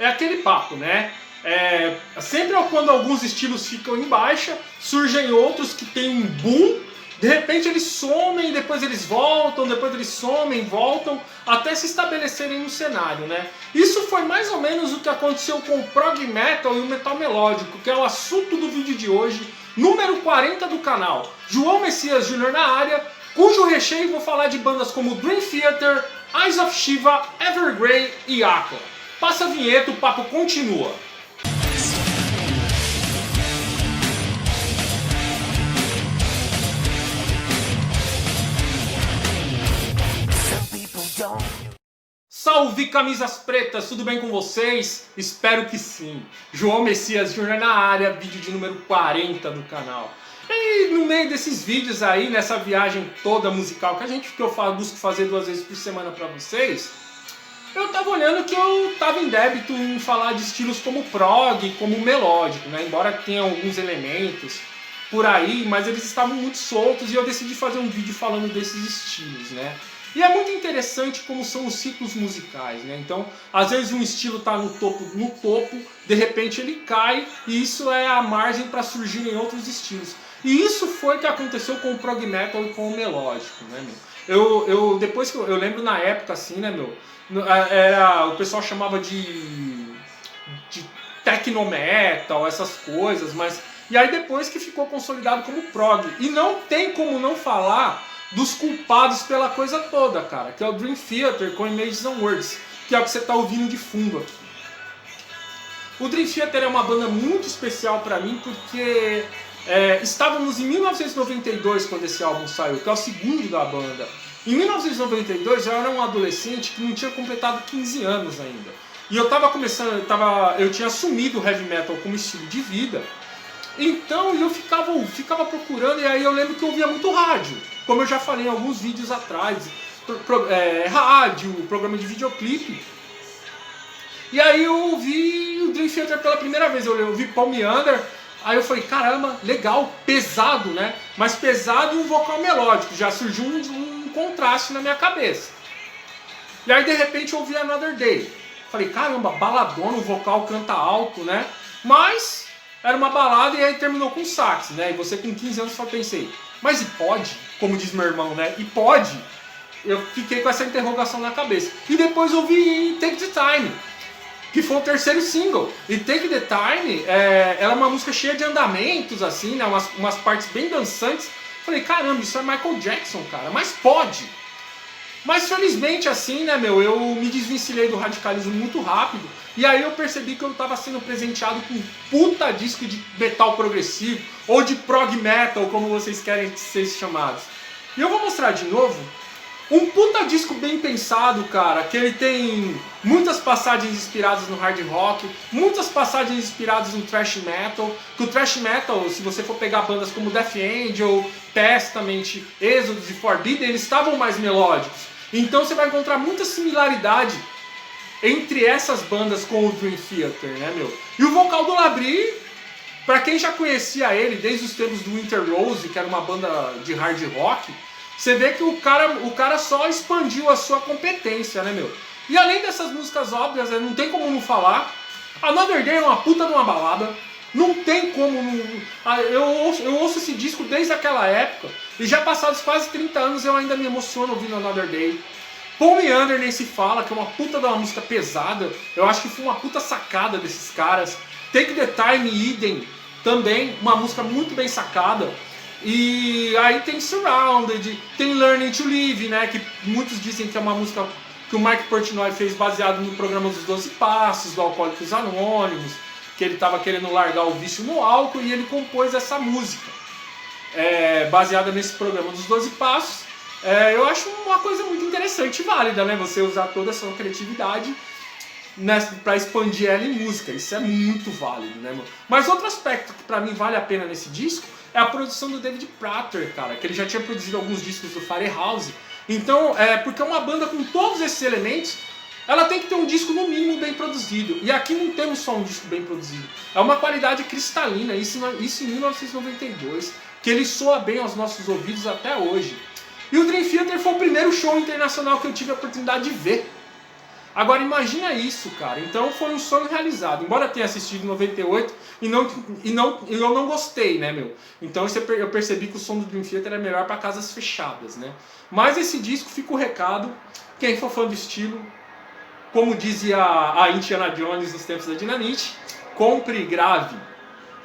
é aquele papo, né? Sempre quando alguns estilos ficam em baixa, surgem outros que tem um boom. De repente eles somem, depois eles voltam, depois eles somem, voltam, até se estabelecerem no cenário, né? Isso foi mais ou menos o que aconteceu com o prog metal e o metal melódico, que é o assunto do vídeo de hoje, número 40 do canal. João Messias Jr. na área, cujo recheio vou falar de bandas como Dream Theater, Eyes of Shiva, Evergrey e Aqua. Passa a vinheta, o papo continua. Salve camisas pretas, tudo bem com vocês? Espero que sim. João Messias Jr. na área, vídeo de número 40 do canal. E no meio desses vídeos aí, nessa viagem toda musical que eu busco fazer 2 vezes por semana pra vocês, eu tava olhando que eu tava em débito em falar de estilos como prog, como melódico, né? Embora tenha alguns elementos por aí, mas eles estavam muito soltos e eu decidi fazer um vídeo falando desses estilos, né? E é muito interessante como são os ciclos musicais, né? Então, às vezes um estilo está no topo, de repente ele cai, e isso é a margem para surgirem outros estilos. E isso foi o que aconteceu com o prog metal e com o melódico, né, meu? Depois que eu lembro na época, assim, né, meu? O pessoal chamava de techno metal, essas coisas, mas... E aí depois que ficou consolidado como prog. E não tem como não falar dos culpados pela coisa toda, cara, que é o Dream Theater com Images and Words, que é o que você está ouvindo de fundo aqui. O Dream Theater é uma banda muito especial para mim, porque estávamos em 1992 quando esse álbum saiu, que é o segundo da banda. Em 1992 eu era um adolescente que não tinha completado 15 anos ainda. E eu estava começando, eu tinha assumido o heavy metal como estilo de vida. Então eu ficava procurando, e aí eu lembro que eu ouvia muito rádio, como eu já falei em alguns vídeos atrás, rádio, programa de videoclipe. E aí eu ouvi o Dream Theater pela primeira vez, eu ouvi Paul Meander, aí eu falei, caramba, legal, pesado, né? Mas pesado e um vocal melódico, já surgiu um contraste na minha cabeça. E aí de repente eu ouvi Another Day, falei, caramba, baladona, o vocal canta alto, né? Mas... era uma balada e aí terminou com sax, né? E você com 15 anos só pensei, mas e pode? Como diz meu irmão, né? E pode? Eu fiquei com essa interrogação na cabeça. E depois eu vi Take the Time, que foi o terceiro single. E Take the Time era uma música cheia de andamentos, assim, né? Umas partes bem dançantes. Falei, caramba, isso é Michael Jackson, cara, mas pode! Mas felizmente assim, né, meu, eu me desvencilhei do radicalismo muito rápido. E aí eu percebi que eu estava sendo presenteado com um puta disco de metal progressivo, ou de prog metal, como vocês querem ser chamados. E eu vou mostrar de novo um puta disco bem pensado, cara, que ele tem muitas passagens inspiradas no hard rock, muitas passagens inspiradas no thrash metal, que o thrash metal, se você for pegar bandas como Death Angel, Testament, Exodus e Forbidden, eles estavam mais melódicos. Então você vai encontrar muita similaridade entre essas bandas com o Dream Theater, né, meu? E o vocal do Labrie, pra quem já conhecia ele desde os tempos do Winter Rose, que era uma banda de hard rock, você vê que o cara só expandiu a sua competência, né, meu? E além dessas músicas óbvias, né, não tem como não falar. Another Day é uma puta de uma balada. Não tem como não... Eu ouço esse disco desde aquela época, e já passados quase 30 anos eu ainda me emociono ouvindo Another Day. Paul Meander nem se fala, que é uma puta de uma música pesada. Eu acho que foi uma puta sacada desses caras. Take the Time, Eden, também uma música muito bem sacada. E aí tem Surrounded, tem Learning to Live, né, que muitos dizem que é uma música que o Mike Portnoy fez baseado no programa dos 12 Passos, do Alcoólicos Anônimos, que ele estava querendo largar o vício no álcool, e ele compôs essa música baseada nesse programa dos 12 Passos. Eu acho uma coisa muito interessante e válida, né? Você usar toda a sua criatividade para expandir ela em música. Isso é muito válido, né, mano? Mas outro aspecto que pra mim vale a pena nesse disco é a produção do David Prater, cara, que ele já tinha produzido alguns discos do Firehouse. Então, porque uma banda com todos esses elementos, ela tem que ter um disco no mínimo bem produzido. E aqui não temos só um disco bem produzido. É uma qualidade cristalina, isso em 1992, que ele soa bem aos nossos ouvidos até hoje. E o Dream Theater foi o primeiro show internacional que eu tive a oportunidade de ver. Agora imagina isso, cara. Então foi um sonho realizado. Embora eu tenha assistido em 98 eu não gostei, né, meu? Então eu percebi que o som do Dream Theater é melhor para casas fechadas, né? Mas esse disco, fica o recado. Quem for fã do estilo, como dizia a Indiana Jones nos tempos da Dinamite, compre e grave.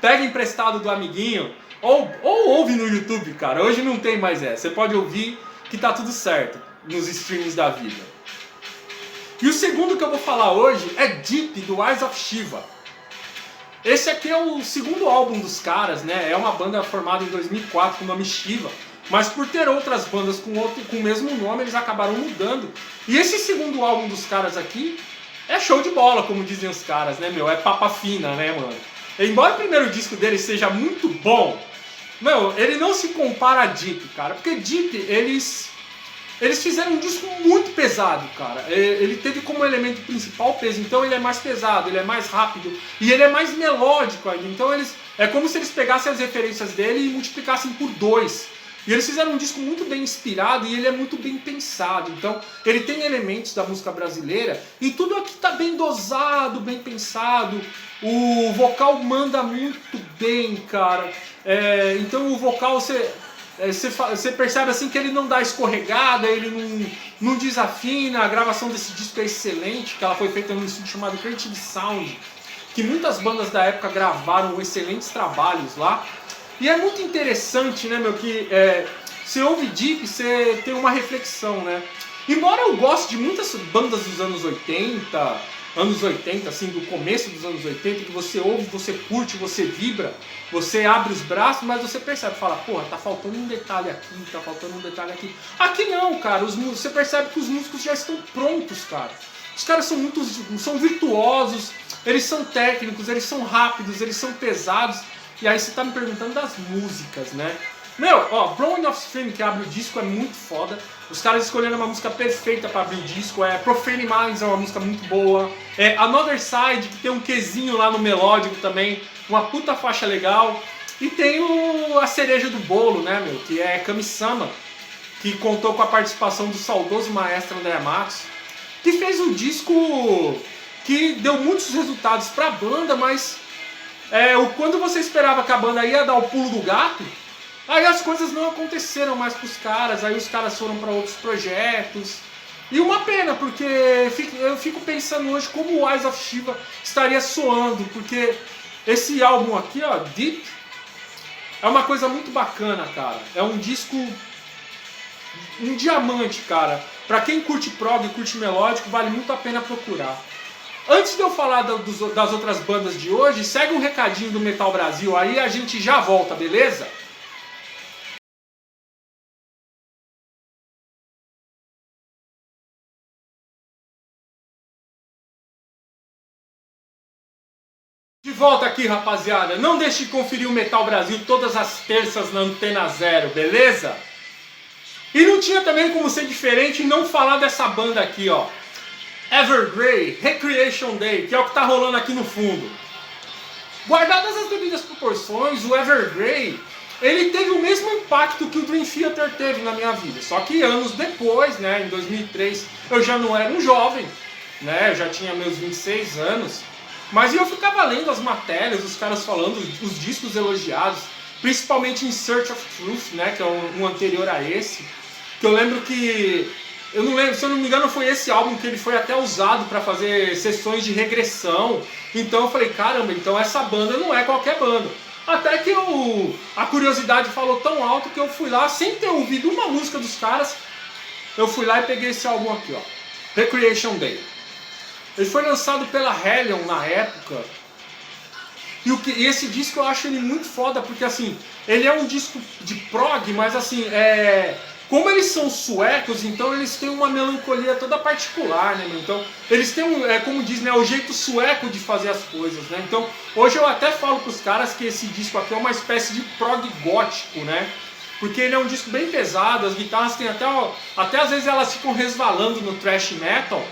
Pega emprestado do amiguinho ou ouve no YouTube, cara. Hoje não tem mais essa. Você pode ouvir que tá tudo certo nos streams da vida. E o segundo que eu vou falar hoje é Deep, do Eyes of Shiva. Esse aqui é o segundo álbum dos caras, né? É uma banda formada em 2004 com o nome Shiva. Mas por ter outras bandas com o mesmo nome, eles acabaram mudando. E esse segundo álbum dos caras aqui é show de bola, como dizem os caras, né, meu? É papa fina, né, mano? Embora o primeiro disco dele seja muito bom, meu, ele não se compara a Deep, cara. Porque Deep, eles fizeram um disco muito pesado, cara. Ele teve como elemento principal o peso, então ele é mais pesado, ele é mais rápido e ele é mais melódico ainda. Então é como se eles pegassem as referências dele e multiplicassem por 2. E eles fizeram um disco muito bem inspirado e ele é muito bem pensado. Então ele tem elementos da música brasileira e tudo aqui tá bem dosado, bem pensado. O vocal manda muito bem, cara. Então o vocal você percebe assim que ele não dá escorregada, ele não desafina. A gravação desse disco é excelente, que ela foi feita num estúdio chamado Creative Sound, que muitas bandas da época gravaram excelentes trabalhos lá. E é muito interessante, né, meu, que você ouve Deep, você tem uma reflexão, né? Embora eu goste de muitas bandas dos anos 80, assim, do começo dos anos 80, que você ouve, você curte, você vibra, você abre os braços, mas você percebe, fala, porra, tá faltando um detalhe aqui, tá faltando um detalhe aqui. Aqui não, cara, você percebe que os músicos já estão prontos, cara. Os caras são virtuosos, eles são técnicos, eles são rápidos, eles são pesados. E aí você tá me perguntando das músicas, né? Meu, ó, Blowing Off Stream, que abre o disco, é muito foda. Os caras escolheram uma música perfeita pra abrir o disco. Profane Minds é uma música muito boa. Another Side, que tem um quezinho lá no melódico também. Uma puta faixa legal. E tem a cereja do bolo, né, meu? Que é Kami-sama, que contou com a participação do saudoso maestro André Matos, que fez um disco que deu muitos resultados pra banda, mas quando você esperava que a banda ia dar o pulo do gato, aí as coisas não aconteceram mais pros caras, aí os caras foram para outros projetos. E uma pena, porque eu fico pensando hoje como o Eyes of Shiva estaria soando, porque esse álbum aqui, ó, Deep, é uma coisa muito bacana, cara. É um disco, um diamante, cara. Pra quem curte prog e curte melódico, vale muito a pena procurar. Antes de eu falar das outras bandas de hoje, segue um recadinho do Metal Brasil, aí a gente já volta, beleza? De volta aqui, rapaziada. Não deixe de conferir o Metal Brasil todas as terças na Antena Zero, beleza? E não tinha também como ser diferente e não falar dessa banda aqui, ó. Evergrey, Recreation Day, que é o que tá rolando aqui no fundo. Guardadas as devidas proporções, o Evergrey, ele teve o mesmo impacto que o Dream Theater teve na minha vida. Só que anos depois, né, em 2003, eu já não era um jovem, né, eu já tinha meus 26 anos. Mas eu ficava lendo as matérias, os caras falando, os discos elogiados, principalmente em Search of Truth, né, que é um anterior a esse. Que eu lembro que... Eu não lembro, se eu não me engano, foi esse álbum que ele foi até usado para fazer sessões de regressão. Então eu falei, caramba, então essa banda não é qualquer banda. Até que a curiosidade falou tão alto que eu fui lá, sem ter ouvido uma música dos caras, eu fui lá e peguei esse álbum aqui, ó, Recreation Day. Ele foi lançado pela Hellion na época. E esse disco eu acho ele muito foda, porque assim, ele é um disco de prog, mas assim, como eles são suecos, então eles têm uma melancolia toda particular, né? Então, eles têm como diz, né, o jeito sueco de fazer as coisas, né? Então, hoje eu até falo pros caras que esse disco aqui é uma espécie de prog gótico, né? Porque ele é um disco bem pesado, as guitarras têm até às vezes elas ficam resvalando no thrash metal,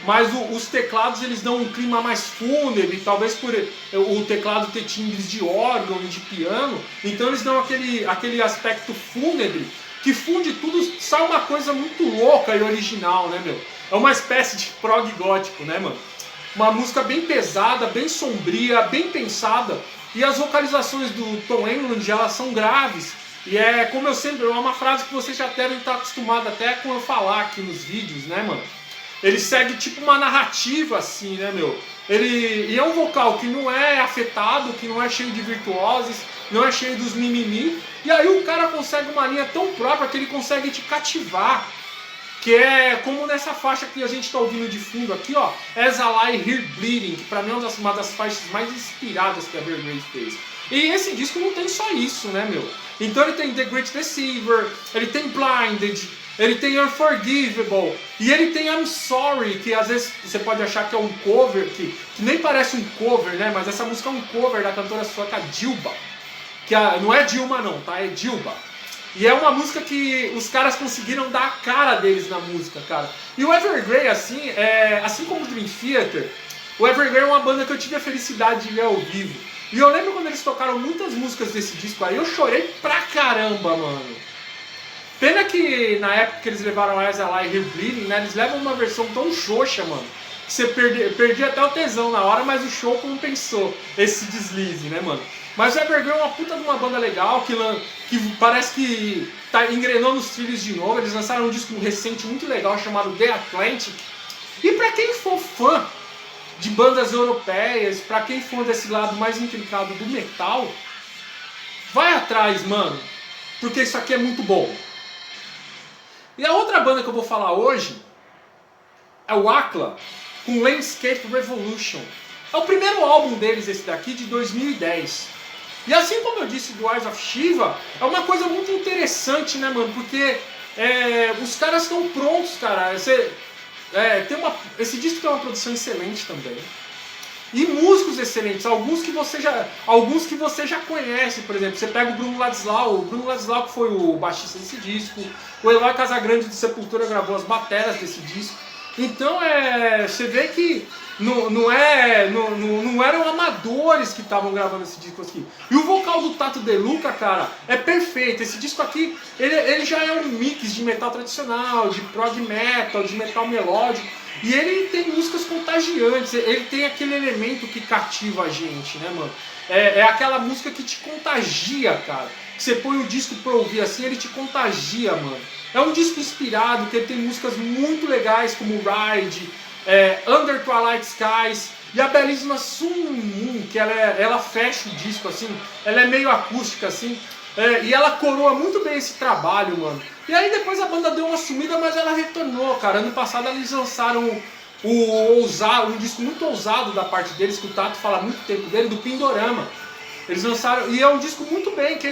mas os teclados eles dão um clima mais fúnebre, talvez por o teclado ter timbres de órgão e de piano, então eles dão aquele aspecto fúnebre, que funde tudo, sai uma coisa muito louca e original, né, meu? É uma espécie de prog gótico, né, mano? Uma música bem pesada, bem sombria, bem pensada. E as vocalizações do Tom Englund, elas são graves. E é, como eu sempre, é uma frase que vocês já devem estar acostumados até com eu falar aqui nos vídeos, né, mano? Ele segue tipo uma narrativa assim, né, meu? E é um vocal que não é afetado, que não é cheio de virtuoses, não é cheio dos mimimi. E aí o cara consegue uma linha tão própria que ele consegue te cativar. Que é como nessa faixa que a gente está ouvindo de fundo aqui, ó, As I Lie Here Bleeding, que pra mim é uma das faixas mais inspiradas que a Evergrey fez. E esse disco não tem só isso, né, meu? Então ele tem The Great Deceiver, ele tem Blinded, ele tem Unforgivable, e ele tem I'm Sorry, que às vezes você pode achar que é um cover, que nem parece um cover, né, mas essa música é um cover da cantora sueca Dilba, que não é Dilma não, tá, é Dilba. E é uma música que os caras conseguiram dar a cara deles na música, cara. E o Evergrey, assim, assim como o Dream Theater, o Evergrey é uma banda que eu tive a felicidade de ver ao vivo. E eu lembro quando eles tocaram muitas músicas desse disco aí, eu chorei pra caramba, mano. Pena que na época que eles levaram As I Lie Here Bleeding, né, eles levam uma versão tão xoxa, mano, que você perdia até o tesão na hora, mas o show compensou esse deslize, né, mano? Mas o Evergrey é uma puta de uma banda legal, que parece que engrenou nos trilhos de novo. Eles lançaram um disco recente muito legal chamado The Atlantic. E pra quem for fã de bandas europeias, pra quem for desse lado mais intrincado do metal, vai atrás, mano, porque isso aqui é muito bom. E a outra banda que eu vou falar hoje é o Aquila, com Landscape Revolution. É o primeiro álbum deles, esse daqui, de 2010. E assim como eu disse do Eyes of Shiva, é uma coisa muito interessante, né, mano? Porque os caras estão prontos, cara. Esse disco tem uma produção excelente também. E músicos excelentes, alguns que você já conhece, por exemplo. Você pega o Bruno Ladislau que foi o baixista desse disco. O Eloy Casagrande do Sepultura gravou as bateras desse disco. Então você vê que não eram amadores que estavam gravando esse disco aqui. E o vocal do Tato De Luca, cara, é perfeito. Esse disco aqui, ele já é um mix de metal tradicional, de prog metal, de metal melódico. E ele tem músicas contagiantes, ele tem aquele elemento que cativa a gente, né, mano? É aquela música que te contagia, cara. Você põe o disco pra ouvir assim, ele te contagia, mano. É um disco inspirado, que ele tem músicas muito legais, como Ride, Under Twilight Skies, e a belíssima Sun Moon, que ela fecha o disco, assim, ela é meio acústica, assim, e ela coroa muito bem esse trabalho, mano. E aí depois a banda deu uma sumida, mas ela retornou, cara. Ano passado eles lançaram um disco muito ousado da parte deles, que o Tato fala há muito tempo dele, do Pindorama. Eles lançaram, e é um disco muito bem, que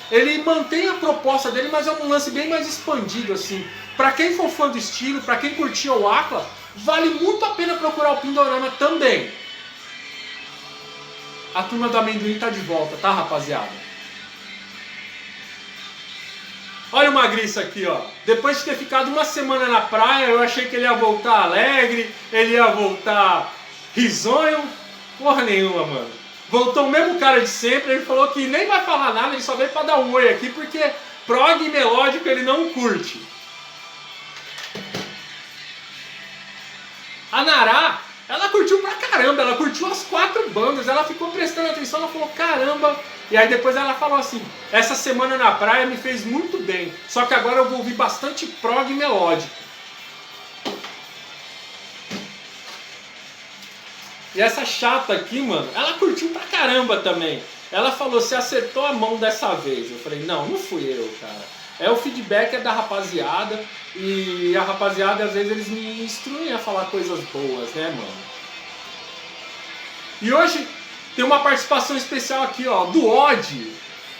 ele mantém a proposta dele, mas é um lance bem mais expandido, assim. Pra quem for fã do estilo, pra quem curtia o Aquila, vale muito a pena procurar o Pindorama também. A turma do amendoim tá de volta, tá, rapaziada? Olha o Magriço aqui, ó. Depois de ter ficado uma semana na praia, eu achei que ele ia voltar alegre, ele ia voltar risonho. Porra nenhuma, mano. Voltou o mesmo cara de sempre, ele falou que nem vai falar nada, ele só veio pra dar um oi aqui, porque prog e melódico ele não curte. A Nará, ela curtiu pra caramba, ela curtiu as 4 bandas, ela ficou prestando atenção, ela falou caramba. E aí depois ela falou assim, essa semana na praia me fez muito bem, só que agora eu vou ouvir bastante prog e melódico. E essa chata aqui, mano, ela curtiu pra caramba também. Ela falou, você acertou a mão dessa vez. Eu falei, não fui eu, cara. O feedback é da rapaziada. E a rapaziada, às vezes, eles me instruem a falar coisas boas, né, mano? E hoje tem uma participação especial aqui, ó, do Odd.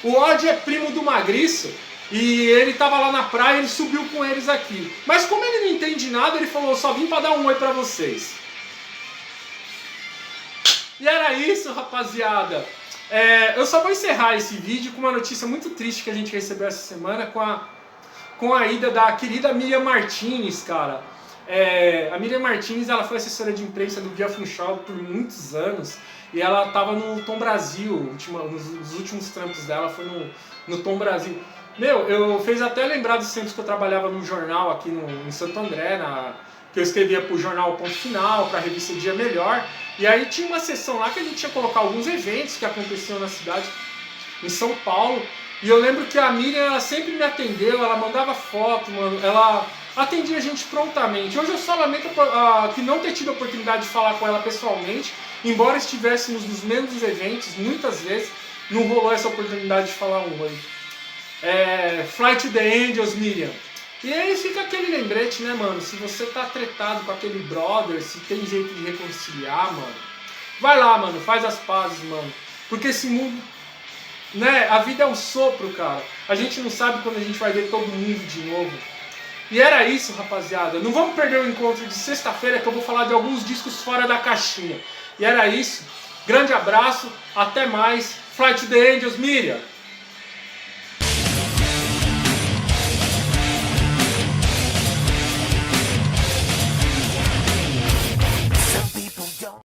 O Odd é primo do Magriço. E ele tava lá na praia, ele subiu com eles aqui. Mas como ele não entende nada, ele falou, só vim pra dar um oi pra vocês. E era isso, rapaziada. Eu só vou encerrar esse vídeo com uma notícia muito triste que a gente recebeu essa semana com a ida da querida Miriam Martinez, cara. A Miriam Martinez, ela foi assessora de imprensa do Via Funchal por muitos anos e ela estava no Tom Brasil, nos últimos trampos dela foi no Tom Brasil. Meu, eu fez até lembrar dos tempos que eu trabalhava num jornal aqui em Santo André, que eu escrevia pro jornal Ponto Final, pra revista Dia Melhor. E aí tinha uma sessão lá que a gente ia colocar alguns eventos que aconteciam na cidade, em São Paulo. E eu lembro que a Miriam, ela sempre me atendeu, ela mandava foto, mano, ela atendia a gente prontamente. Hoje eu só lamento que não ter tido a oportunidade de falar com ela pessoalmente, embora estivéssemos nos mesmos eventos, muitas vezes, não rolou essa oportunidade de falar um oi. Fly to the Angels, Miriam. E aí fica aquele lembrete, né, mano? Se você tá tretado com aquele brother, se tem jeito de reconciliar, mano, vai lá, mano, faz as pazes, mano. Porque esse mundo, né, a vida é um sopro, cara. A gente não sabe quando a gente vai ver todo mundo de novo. E era isso, rapaziada. Não vamos perder o encontro de sexta-feira, que eu vou falar de alguns discos fora da caixinha. E era isso. Grande abraço, até mais. Fly to the Angels, Miriam.